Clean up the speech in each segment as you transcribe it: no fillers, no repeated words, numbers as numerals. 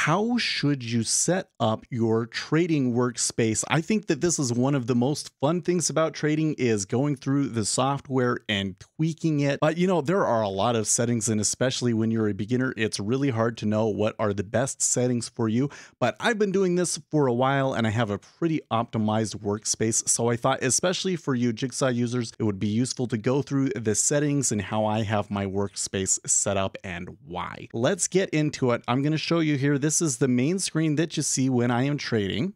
how should you set up your trading workspace? I think that this is one of the most fun things about trading is going through the software and tweaking it. But you know, there are a lot of settings, and especially when you're a beginner, it's really hard to know what are the best settings for you. But I've been doing this for a while and I have a pretty optimized workspace. So I thought, especially for you Jigsaw users, it would be useful to go through the settings and how I have my workspace set up and why. Let's get into it. I'm going to show you here. This is the main screen that you see when I am trading.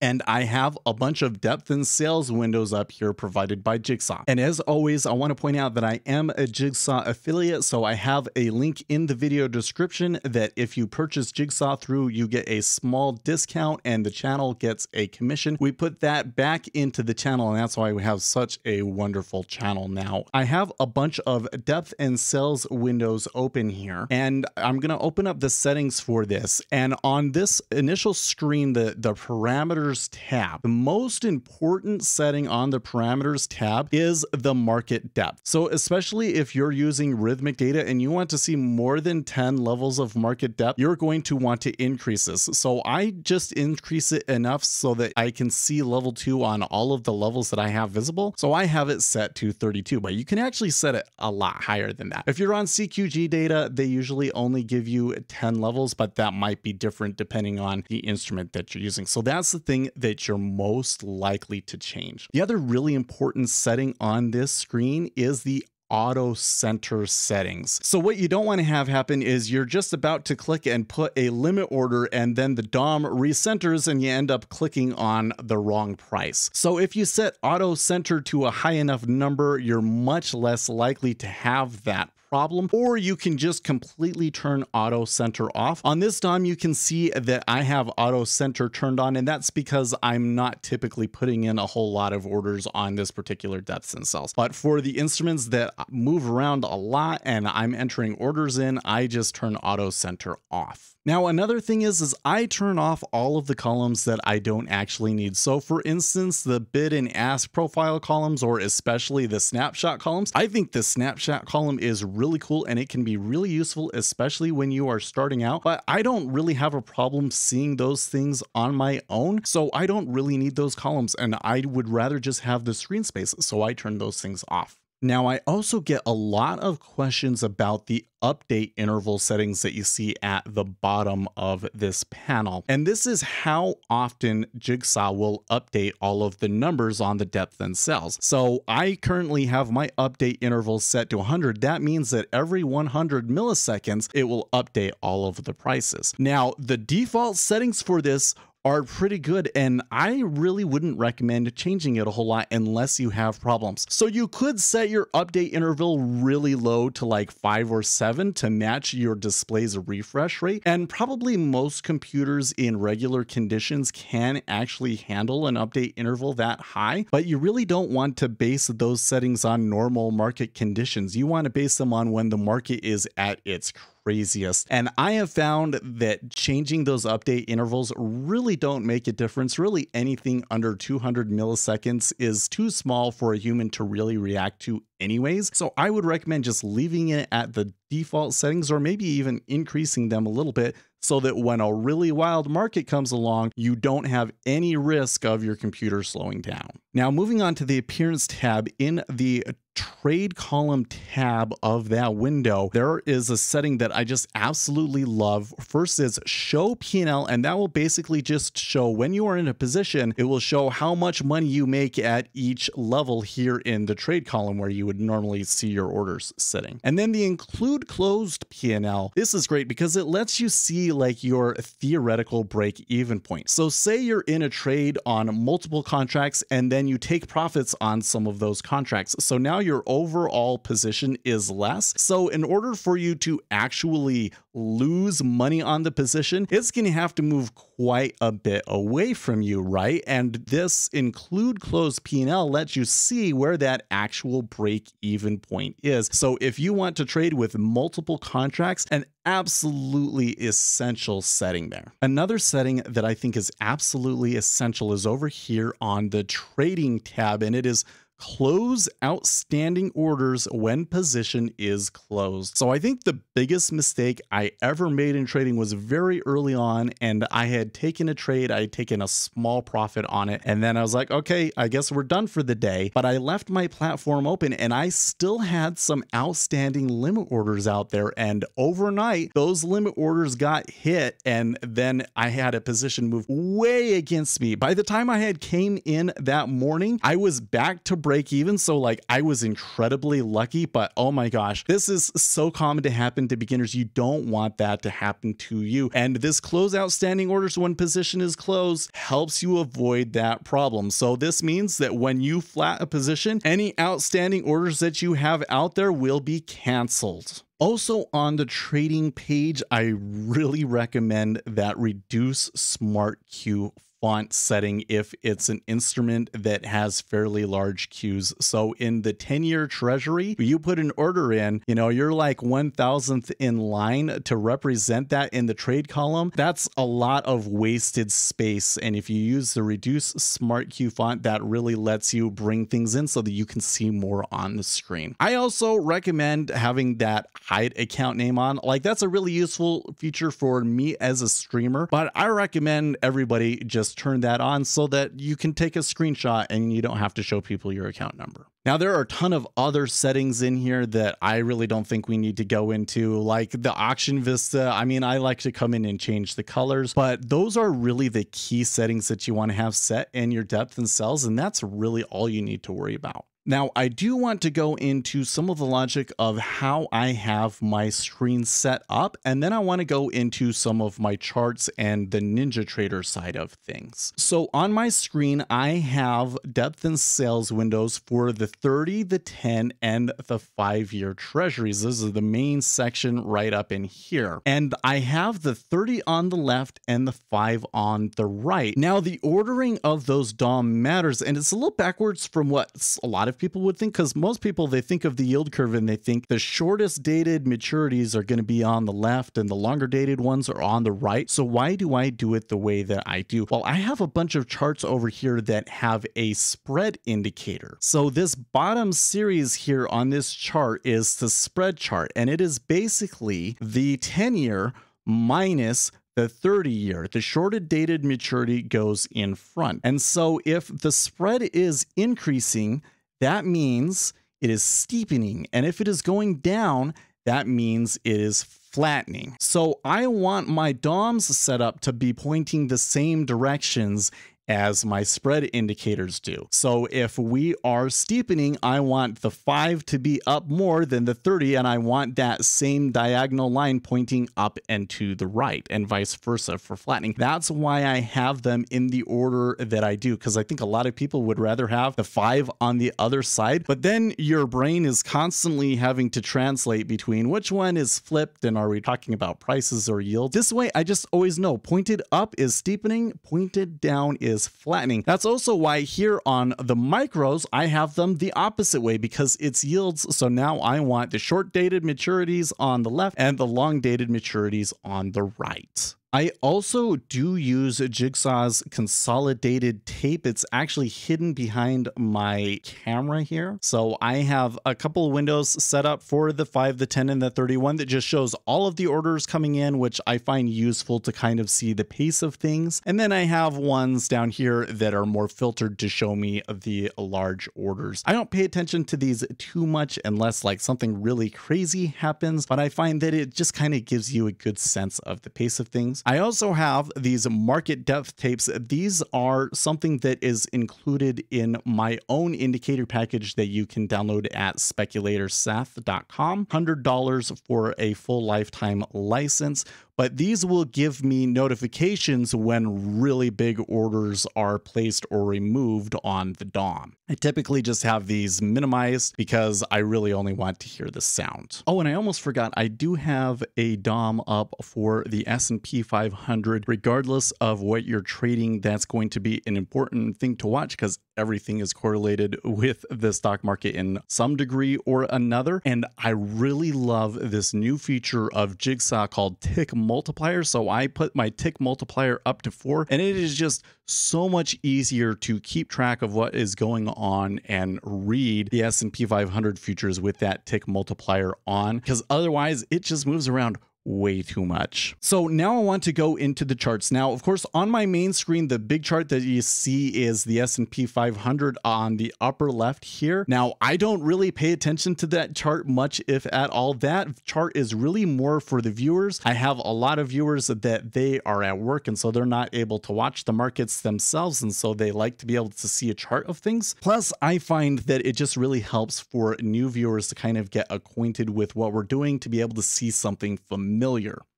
And I have a bunch of depth and sales windows up here provided by Jigsaw. And as always, I want to point out that I am a Jigsaw affiliate, so I have a link in the video description that if you purchase Jigsaw through, you get a small discount and the channel gets a commission. We put that back into the channel, and that's why we have such a wonderful channel now. I have a bunch of depth and sales windows open here, and I'm going to open up the settings for this. And on this initial screen, the parameters tab. The most important setting on the parameters tab is the market depth. So especially if you're using rhythmic data and you want to see more than 10 levels of market depth, you're going to want to increase this. So I just increase it enough so that I can see level 2 on all of the levels that I have visible. So I have it set to 32, but you can actually set it a lot higher than that. If you're on CQG data, they usually only give you 10 levels, but that might be different depending on the instrument that you're using. So that's the thing that you're most likely to change. The other really important setting on this screen is the auto center settings. So what you don't want to have happen is you're just about to click and put a limit order and then the DOM recenters and you end up clicking on the wrong price. So if you set auto center to a high enough number, you're much less likely to have that problem, or you can just completely turn auto center off. On this DOM, you can see that I have auto center turned on, and that's because I'm not typically putting in a whole lot of orders on this particular depths and cells. But for the instruments that move around a lot and I'm entering orders in, I just turn auto center off. Now, another thing is I turn off all of the columns that I don't actually need. So for instance, the bid and ask profile columns, or especially the snapshot columns, I think the snapshot column is really cool and it can be really useful, especially when you are starting out. But I don't really have a problem seeing those things on my own. So I don't really need those columns and I would rather just have the screen space. So I turn those things off. Now, I also get a lot of questions about the update interval settings that you see at the bottom of this panel. And this is how often Jigsaw will update all of the numbers on the depth and cells. So I currently have my update interval set to 100. That means that every 100 milliseconds, it will update all of the prices. Now, the default settings for this are pretty good, and I really wouldn't recommend changing it a whole lot unless you have problems. So you could set your update interval really low to like 5 or 7 to match your display's refresh rate, and probably most computers in regular conditions can actually handle an update interval that high, but you really don't want to base those settings on normal market conditions. You want to base them on when the market is at its craziest. And I have found that changing those update intervals really don't make a difference. Really, anything under 200 milliseconds is too small for a human to really react to anyways. So I would recommend just leaving it at the default settings, or maybe even increasing them a little bit, so that when a really wild market comes along, you don't have any risk of your computer slowing down. Now, moving on to the appearance tab, in the trade column tab of that window, there is a setting that I just absolutely love. First is show P&L, and that will basically just show when you are in a position, it will show how much money you make at each level here in the trade column where you would normally see your orders sitting. And then the include closed P&L, this is great because it lets you see like your theoretical break even point. So say you're in a trade on multiple contracts and then you take profits on some of those contracts. So now your overall position is less. So in order for you to actually lose money on the position, it's going to have to move quite a bit away from you, right? And this include closed P&L lets you see where that actual break even point is. So if you want to trade with multiple contracts, an absolutely essential setting there. Another setting that I think is absolutely essential is over here on the trading tab, and it is close outstanding orders when position is closed. So I think the biggest mistake I ever made in trading was very early on, and I had taken a trade, I had taken a small profit on it, and then I was like, okay, I guess we're done for the day. But I left my platform open and I still had some outstanding limit orders out there, and overnight those limit orders got hit, and then I had a position move way against me. By the time I had came in that morning, I was back to break even. So like I was incredibly lucky, but oh my gosh, this is so common to happen to beginners. You don't want that to happen to you. And this close outstanding orders when position is closed helps you avoid that problem. So this means that when you flat a position, any outstanding orders that you have out there will be canceled. Also on the trading page, I really recommend that reduce smart queue font setting if it's an instrument that has fairly large queues. So in the 10-year treasury, you put an order in, you know, you're like 1,000th in line to represent that in the trade column. That's a lot of wasted space. And if you use the reduce smart queue font, that really lets you bring things in so that you can see more on the screen. I also recommend having that hide account name on. Like that's a really useful feature for me as a streamer, but I recommend everybody just turn that on so that you can take a screenshot and you don't have to show people your account number. Now, there are a ton of other settings in here that I really don't think we need to go into, like the auction vista. I mean, I like to come in and change the colors, but those are really the key settings that you want to have set in your depth and cells, and that's really all you need to worry about. Now, I do want to go into some of the logic of how I have my screen set up, and then I want to go into some of my charts and the NinjaTrader side of things. So on my screen, I have depth and sales windows for the 30, the 10, and the 5-year treasuries. This is the main section right up in here. And I have the 30 on the left and the 5 on the right. Now, the ordering of those DOM matters, and it's a little backwards from what a lot of people would think, because most people, they think of the yield curve and they think the shortest dated maturities are going to be on the left and the longer dated ones are on the right. So why do I do it the way that I do? Well, I have a bunch of charts over here that have a spread indicator. So this bottom series here on this chart is the spread chart, and it is basically the 10-year minus the 30-year. The shorted dated maturity goes in front. And so if the spread is increasing, that means it is steepening. And if it is going down, that means it is flattening. So I want my DOMs set up to be pointing the same directions as my spread indicators do. So if we are steepening, I want the 5 to be up more than the 30, and I want that same diagonal line pointing up and to the right, and vice versa for flattening. That's why I have them in the order that I do, because I think a lot of people would rather have the 5 on the other side, but then your brain is constantly having to translate between which one is flipped, and are we talking about prices or yield? This way, I just always know pointed up is steepening, pointed down is flattening. That's also why here on the micros, I have them the opposite way, because it's yields. So now I want the short dated maturities on the left and the long dated maturities on the right. I also do use Jigsaw's consolidated tape. It's actually hidden behind my camera here. So I have a couple of windows set up for the 5, the 10, and the 31 that just shows all of the orders coming in, which I find useful to kind of see the pace of things. And then I have ones down here that are more filtered to show me the large orders. I don't pay attention to these too much unless like something really crazy happens, but I find that it just kind of gives you a good sense of the pace of things. I also have these market depth tapes. These are something that is included in my own indicator package that you can download at speculatorseth.com. $100 for a full lifetime license. But these will give me notifications when really big orders are placed or removed on the DOM. I typically just have these minimized because I really only want to hear the sound. Oh, and I almost forgot, I do have a DOM up for the S&P 500. Regardless of what you're trading, that's going to be an important thing to watch because everything is correlated with the stock market in some degree or another. And I really love this new feature of Jigsaw called Tick multiplier. So I put my tick multiplier up to 4, and it is just so much easier to keep track of what is going on and read the S&P 500 futures with that tick multiplier on, because otherwise it just moves around way too much. So now I want to go into the charts. Now, of course, on my main screen, the big chart that you see is the S&P 500 on the upper left here. Now, I don't really pay attention to that chart much, if at all. That chart is really more for the viewers. I have a lot of viewers that they are at work, and so they're not able to watch the markets themselves, and so they like to be able to see a chart of things. Plus, I find that it just really helps for new viewers to kind of get acquainted with what we're doing, to be able to see something familiar.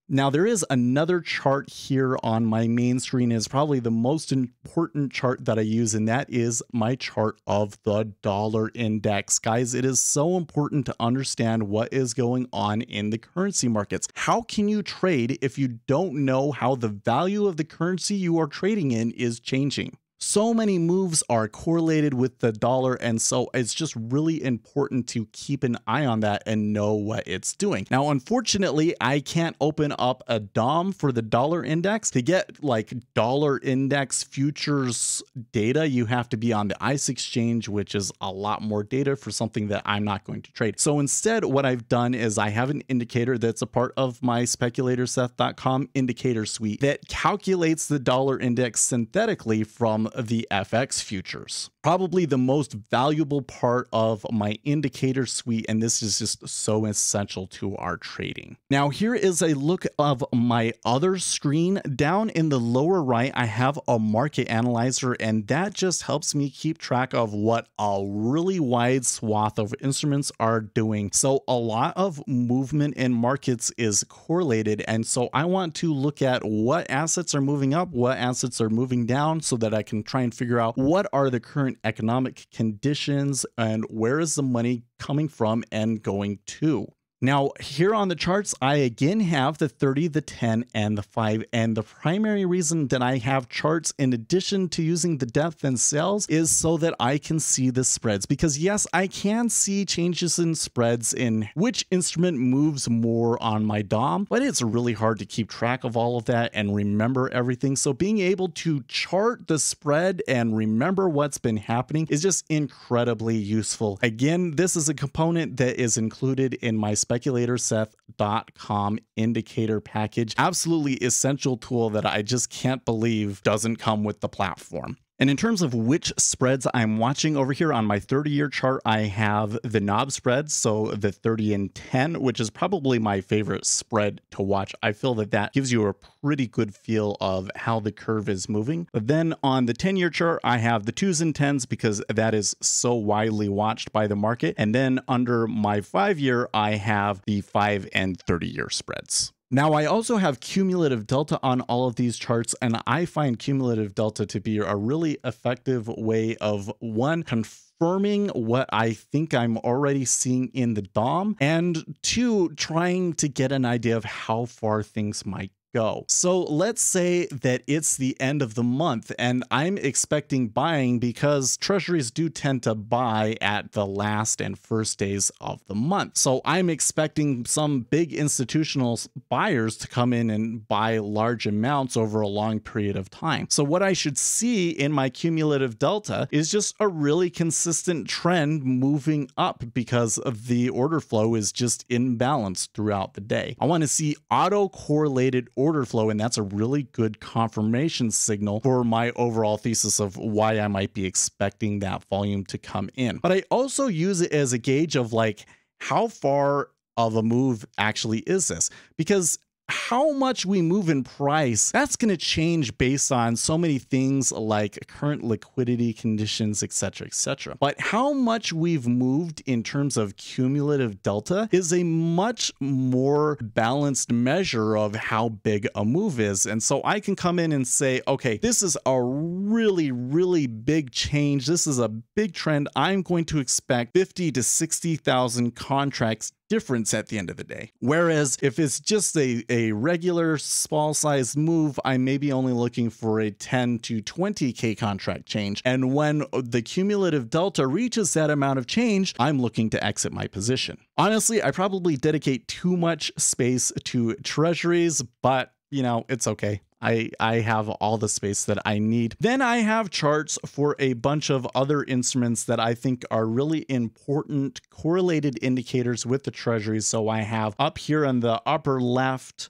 Now, there is another chart here on my main screen. Is probably the most important chart that I use, and that is my chart of the dollar index. Guys, it is so important to understand what is going on in the currency markets. How can you trade if you don't know how the value of the currency you are trading in is changing? So many moves are correlated with the dollar, and so it's just really important to keep an eye on that and know what it's doing. Now, unfortunately, I can't open up a DOM for the dollar index. To get like dollar index futures data, you have to be on the ICE exchange, which is a lot more data for something that I'm not going to trade. So instead, what I've done is I have an indicator that's a part of my speculatorseth.com indicator suite that calculates the dollar index synthetically from the FX futures. Probably the most valuable part of my indicator suite, and this is just so essential to our trading. Now, here is a look of my other screen. Down in the lower right, I have a market analyzer, and that just helps me keep track of what a really wide swath of instruments are doing. So a lot of movement in markets is correlated, and so I want to look at what assets are moving up, what assets are moving down, so that I can try and figure out what are the current economic conditions and where is the money coming from and going to. Now, here on the charts, I again have the 30, the 10, and the 5. And the primary reason that I have charts in addition to using the depth and sales is so that I can see the spreads. Because yes, I can see changes in spreads in which instrument moves more on my DOM, but it's really hard to keep track of all of that and remember everything. So being able to chart the spread and remember what's been happening is just incredibly useful. Again, this is a component that is included in my speculatorseth.com indicator package. Absolutely essential tool that I just can't believe doesn't come with the platform. And in terms of which spreads I'm watching, over here on my 30-year chart, I have the knob spreads, so the 30 and 10, which is probably my favorite spread to watch. I feel that that gives you a pretty good feel of how the curve is moving. But then on the 10-year chart, I have the 2s and 10s because that is so widely watched by the market. And then under my 5-year, I have the 5 and 30-year spreads. Now, I also have cumulative delta on all of these charts, and I find cumulative delta to be a really effective way of, one, confirming what I think I'm already seeing in the DOM, and two, trying to get an idea of how far things might go. So let's say that it's the end of the month and I'm expecting buying because treasuries do tend to buy at the last and first days of the month. So I'm expecting some big institutional buyers to come in and buy large amounts over a long period of time. So what I should see in my cumulative delta is just a really consistent trend moving up because of the order flow is just imbalanced throughout the day. I want to see auto-correlated order flow, and that's a really good confirmation signal for my overall thesis of why I might be expecting that volume to come in. But I also use it as a gauge of like, how far of a move actually is this? Because how much we move in price, that's going to change based on so many things like current liquidity conditions, etc., etc. But how much we've moved in terms of cumulative delta is a much more balanced measure of how big a move is. And so I can come in and say, okay, this is a really, really big change. This is a big trend. I'm going to expect 50 to 60,000 contracts difference at the end of the day. Whereas if it's just a regular small size move, I may be only looking for a 10 to 20K contract change. And when the cumulative delta reaches that amount of change, I'm looking to exit my position. Honestly, I probably dedicate too much space to treasuries, but you know, it's okay. I have all the space that I need. Then I have charts for a bunch of other instruments that I think are really important correlated indicators with the treasuries. So I have up here on the upper left,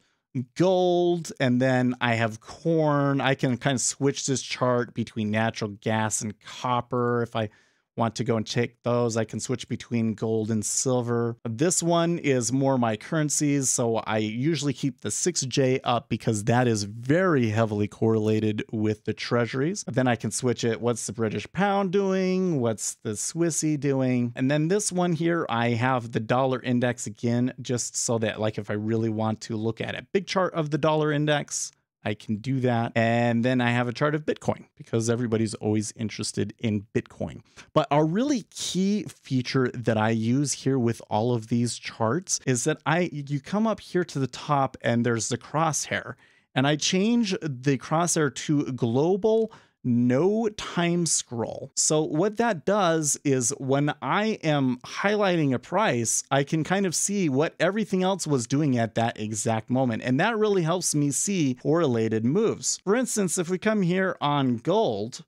gold, and then I have corn. I can kind of switch this chart between natural gas and copper. If I want to go and check those, I can switch between gold and silver. This one is more my currencies, so I usually keep the 6J up because that is very heavily correlated with the treasuries. Then I can switch it. What's the British pound doing? What's the Swissy doing? And then this one here, I have the dollar index again, just so that like if I really want to look at a big chart of the dollar index, I can do that. And then I have a chart of Bitcoin because everybody's always interested in Bitcoin. But a really key feature that I use here with all of these charts is that you come up here to the top and there's the crosshair, and I change the crosshair to global no time scroll. So what that does is when I am highlighting a price, I can kind of see what everything else was doing at that exact moment. And that really helps me see correlated moves. For instance, if we come here on gold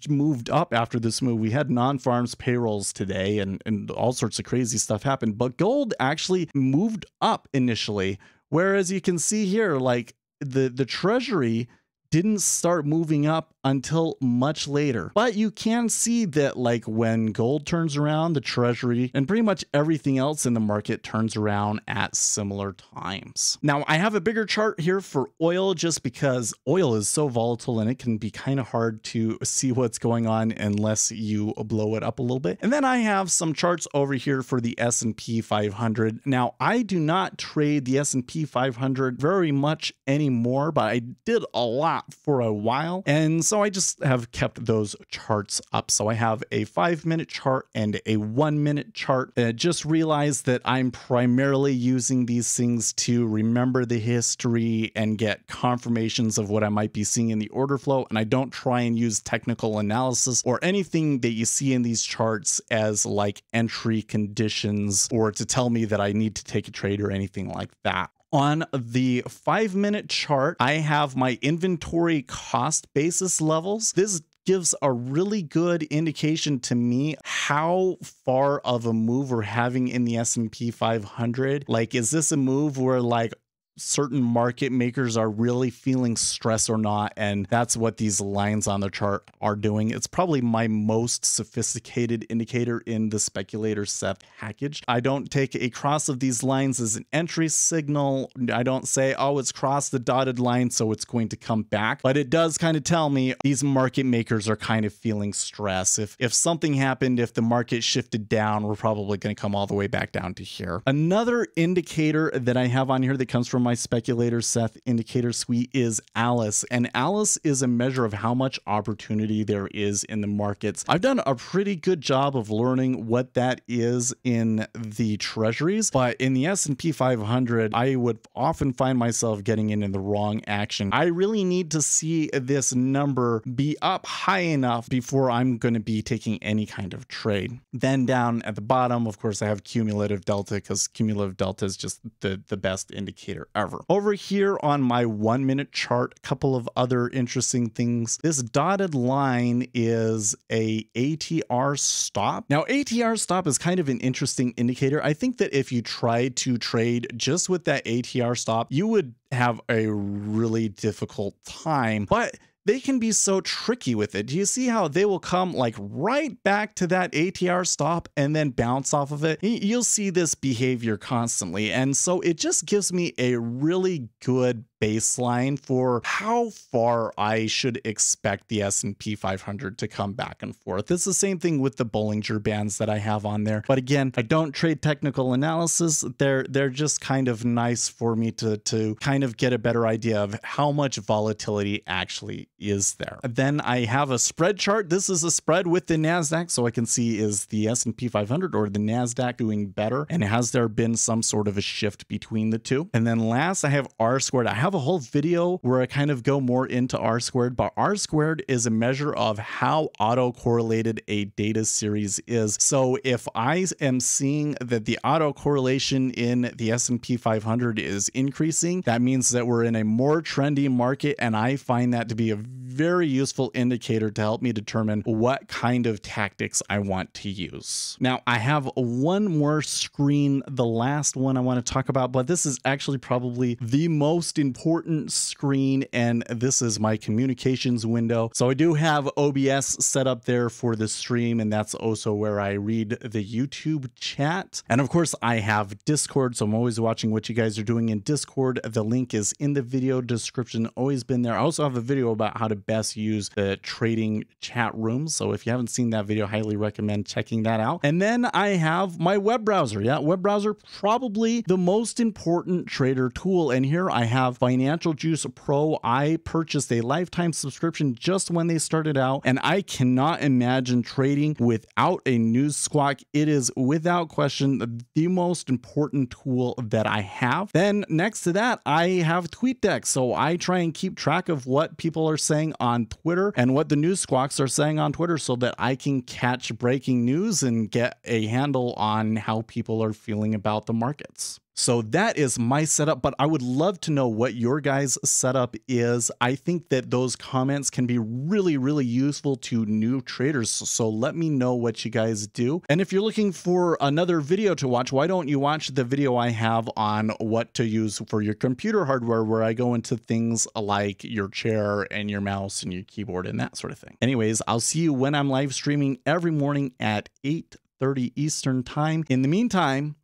moved up after this move. We had non-farms payrolls today and all sorts of crazy stuff happened, but gold actually moved up initially. Whereas you can see here, like the treasury didn't start moving up until much later. But you can see that like when gold turns around, the treasury and pretty much everything else in the market turns around at similar times. Now I have a bigger chart here for oil just because oil is so volatile and it can be kind of hard to see what's going on unless you blow it up a little bit. And then I have some charts over here for the S&P 500. Now I do not trade the S&P 500 very much anymore, but I did a lot for a while. And so I just have kept those charts up. So I have a 5-minute chart and a 1-minute chart. I just realized that I'm primarily using these things to remember the history and get confirmations of what I might be seeing in the order flow. And I don't try and use technical analysis or anything that you see in these charts as like entry conditions or to tell me that I need to take a trade or anything like that. On the 5-minute chart, I have my inventory cost basis levels. This gives a really good indication to me how far of a move we're having in the S&P 500. Like, is this a move where like certain market makers are really feeling stress or not? And that's what these lines on the chart are doing. It's probably my most sophisticated indicator in the speculator set package. I don't take a cross of these lines as an entry signal. I don't say, oh, it's crossed the dotted line, so it's going to come back. But it does kind of tell me these market makers are kind of feeling stress. If something happened, if the market shifted down, we're probably going to come all the way back down to here. Another indicator that I have on here that comes from my speculator Seth indicator suite is Alice, and Alice is a measure of how much opportunity there is in the markets. I've done a pretty good job of learning what that is in the treasuries, but in the S&P 500 I would often find myself getting in the wrong action. I really need to see this number be up high enough before I'm going to be taking any kind of trade. Then down at the bottom, of course, I have cumulative delta because cumulative delta is just the best indicator ever. Over here on my 1-minute chart, a couple of other interesting things. This dotted line is a ATR stop. Now, ATR stop is kind of an interesting indicator. I think that if you tried to trade just with that ATR stop, you would have a really difficult time, but they can be so tricky with it. Do you see how they will come like right back to that ATR stop and then bounce off of it? You'll see this behavior constantly. And so it just gives me a really good baseline for how far I should expect the S&P 500 to come back and forth. It's the same thing with the Bollinger Bands that I have on there. But again, I don't trade technical analysis. They're just kind of nice for me to kind of get a better idea of how much volatility actually is there. Then I have a spread chart. This is a spread with the NASDAQ, so I can see is the S&P 500 or the NASDAQ doing better, and has there been some sort of a shift between the two. And then last, I have R squared. I have a whole video where I kind of go more into R squared, but R squared is a measure of how autocorrelated a data series is. So if I am seeing that the autocorrelation in the S&P 500 is increasing, that means that we're in a more trendy market, and I find that to be a very useful indicator to help me determine what kind of tactics I want to use. Now, I have one more screen, the last one I want to talk about, but this is actually probably the most important screen, and this is my communications window. So I do have OBS set up there for the stream, and that's also where I read the YouTube chat. And of course, I have Discord, so I'm always watching what you guys are doing in Discord. The link is in the video description, always been there. I also have a video about how to best use the trading chat rooms. So if you haven't seen that video, highly recommend checking that out. And then I have my web browser. Yeah, web browser, probably the most important trader tool. And here I have Financial Juice Pro. I purchased a lifetime subscription just when they started out, and I cannot imagine trading without a news squawk. It is without question the most important tool that I have. Then next to that, I have TweetDeck. So I try and keep track of what people are saying on Twitter and what the news squawks are saying on Twitter so that I can catch breaking news and get a handle on how people are feeling about the markets. So that is my setup, but I would love to know what your guys' setup is. I think that those comments can be really, really useful to new traders. So let me know what you guys do. And if you're looking for another video to watch, why don't you watch the video I have on what to use for your computer hardware, where I go into things like your chair and your mouse and your keyboard and that sort of thing. Anyways, I'll see you when I'm live streaming every morning at 8:30 Eastern time. In the meantime,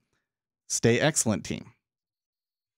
stay excellent, team.